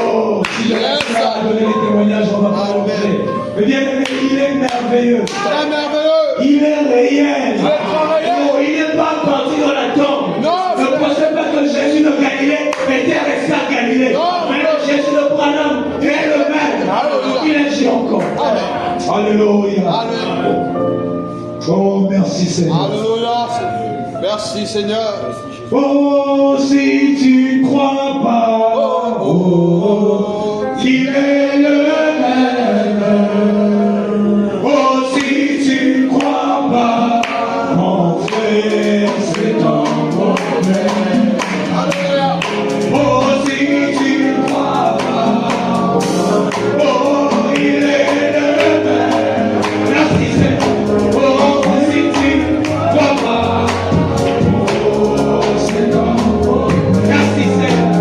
Oh, si je reste là à donner les témoignages, on va pas rentrer. Mais bien aimé, il est merveilleux. Très merveilleux. Il est réel. réel. Oh, il n'est pas parti dans la tombe. Non, Ne pensez pas que Jésus de Galilée était resté à Galilée. Non, Mais Jésus de Branham est le même. Alléluia. Il agit encore. Alléluia. Oh, merci Seigneur. Alléluia. Merci Seigneur. Oh, si tu ne crois pas, oh, qu'il est le même. Oh, si tu ne crois pas, mon frère, c'est un problème. Alléluia. Oh, si tu ne crois pas, oh, il est le même. Merci Seigneur. Oh, si tu ne crois pas, oh, c'est un problème. Merci Seigneur.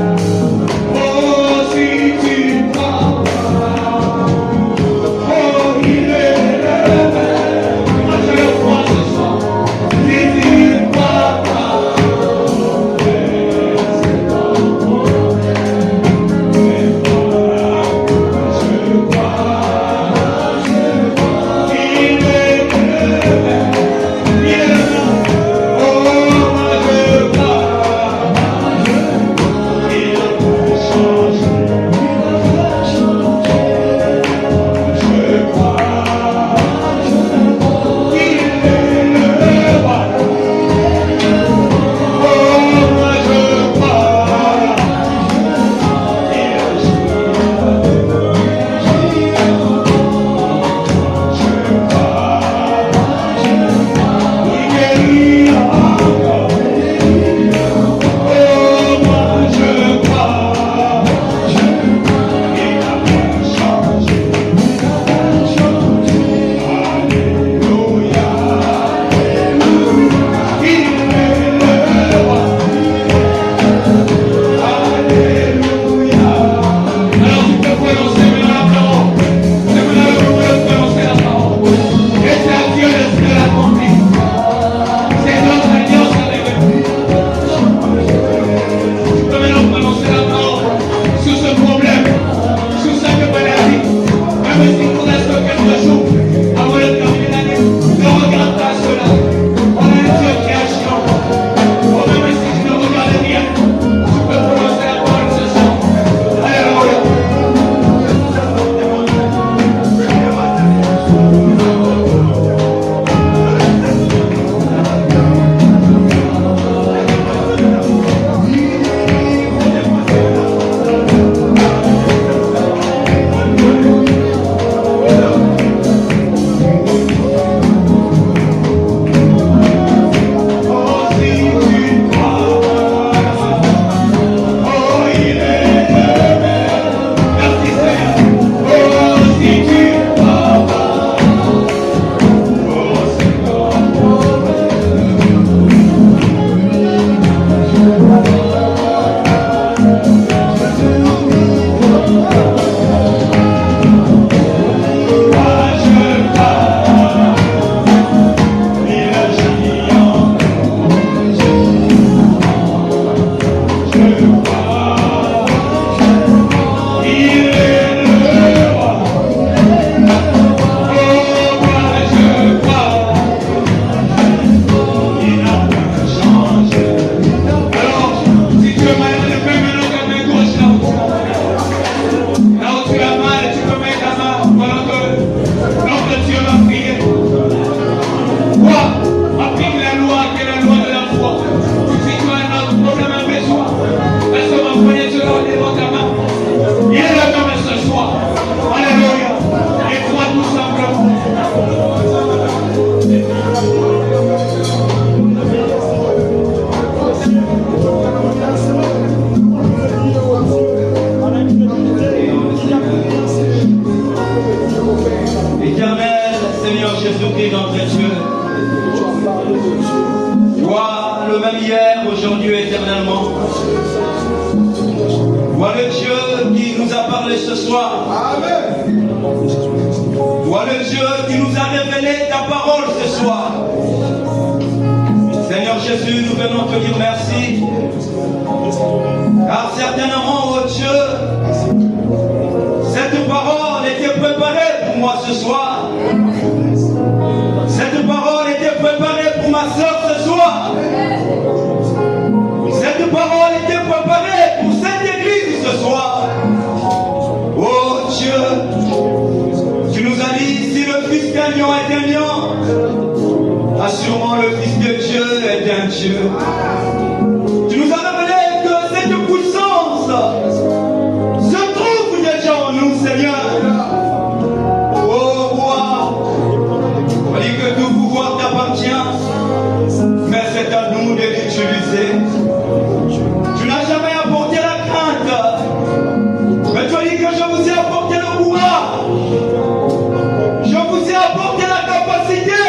Oh, si tu ne crois pas, le même hier, aujourd'hui et éternellement. Vois le Dieu qui nous a parlé ce soir. Amen. Vois le Dieu qui nous a révélé ta parole ce soir. Seigneur Jésus, nous venons te dire merci. Car certainement, oh Dieu, cette parole était préparée pour moi ce soir. Cette parole était préparée pour ma soeur ce soir. Cette parole était préparée pour cette église ce soir. Oh Dieu, tu nous as dit, si le Fils d'un lion est un lion, assurément le Fils de Dieu est un Dieu. Tu nous as révélé que cette puissance se trouve déjà en nous, Seigneur. Oh roi, on dit que tout pouvoir t'appartient, mais c'est à nous de l'utiliser. Tu n'as jamais apporté la crainte, mais tu as dit que je vous ai apporté le courage. Je vous ai apporté la capacité.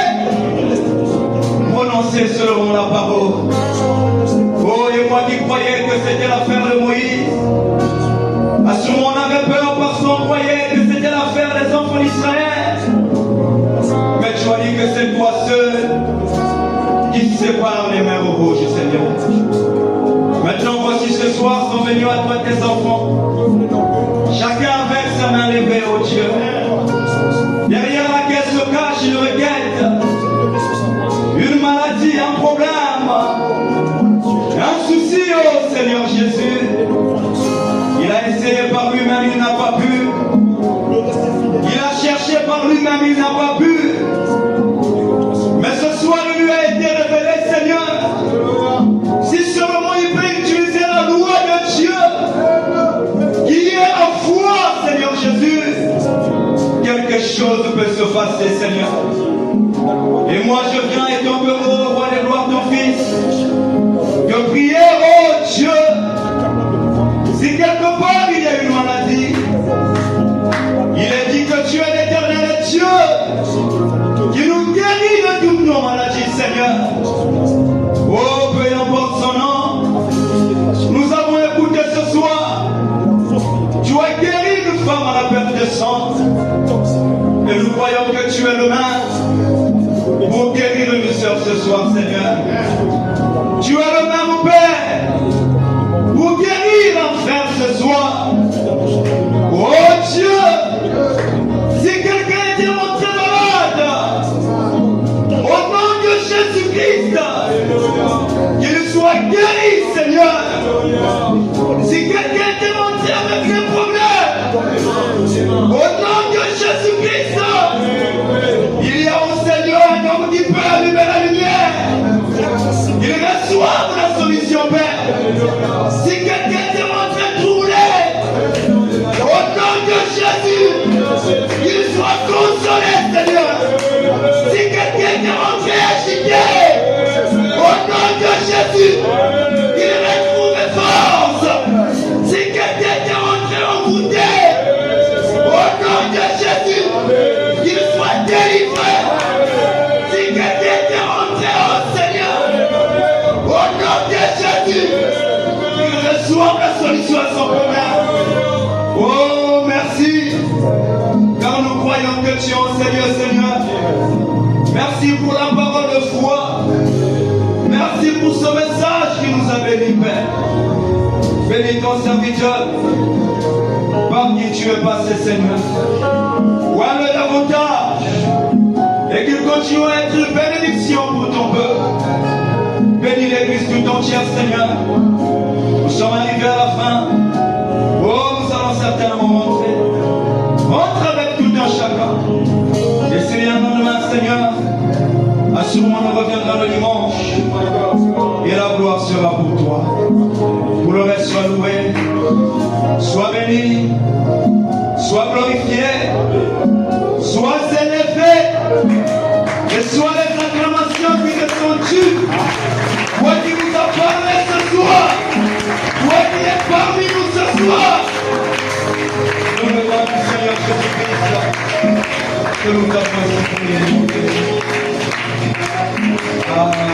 Prononcez selon la parole. Oh, et moi qui croyais que c'était l'affaire de Moïse, à ce moment on avait peur parce qu'on croyait que c'était l'affaire des enfants d'Israël. Mais tu as dit que c'est toi seul qui sépare les mers au rouge, Seigneur. Maintenant, voici ce soir sont venus à toi tes enfants. Chacun avec sa main levée, oh Dieu. Derrière laquelle se cache une requête, une maladie, un problème, un souci, oh Seigneur Jésus. Il a essayé par lui-même, il n'a pas pu. Il a cherché par lui-même, il n'a pas pu. Mais ce soir, il lui a été révélé, Seigneur. Si seulement il peut utiliser la loi de Dieu, qu'il y ait la foi, Seigneur Jésus, quelque chose peut se passer, Seigneur. Et moi, je viens et ton bureau, roi des gloires, ton Fils, de prier, oh Dieu, si quelque part il y a une maladie, il est dit que tu es l'éternel Dieu, qui nous guérit de toutes nos maladies, Seigneur. Oh, peu importe son nom, nous avons écouté ce soir, tu as guéri une femme à la perte de sang, et nous croyons que tu es le même pour guérir une sœur ce soir, Seigneur. Tu es le même Père pour guérir un frère ce soir. Oh Dieu, si quelqu'un est démontré malade, au nom de Jésus-Christ, qu'il soit guéri, Seigneur. Si quelqu'un est démontré avec des problèmes, au nom de Jésus-Christ, il y a au Seigneur un homme qui peut allumer la lumière. Il reçoit la solution, Père. Si quelqu'un est démontré troublé, au nom de Jésus, qu'il soit consolé, Seigneur. Si quelqu'un est démontré agité, au nom de Jésus, qu'il retrouve force. Si quelqu'un est démontré envoûté, au nom de Jésus, qu'il soit délivré. Si quelqu'un est rentré au Seigneur, au nom de Jésus, qu'il reçoive la solution à son problème. Oh, merci, car nous croyons que tu es au Seigneur. Merci pour la parole de foi. Merci pour ce message qui nous a bénis, Père. Bénis ton serviteur, par qui tu es passé, Seigneur. Vois-le davantage et qu'il continue à être une bénédiction pour ton peuple. Bénis l'église tout entière, Seigneur. Nous sommes arrivés à la fin. Oh, nous allons certainement montrer. Montre avec tout un chacun. Et s'il y a un lendemain, Seigneur, assurément nous reviendrons le dimanche. Et la gloire sera pour toi. Pour le reste, sois loué, sois béni, sois glorifié, sois élevé, et sois les acclamations qui te sont dues. Toi qui nous as parlé ce soir, toi qui es parmi nous ce soir, nous le nom du Seigneur Jésus-Christ, que nous t'avons prié. Amen.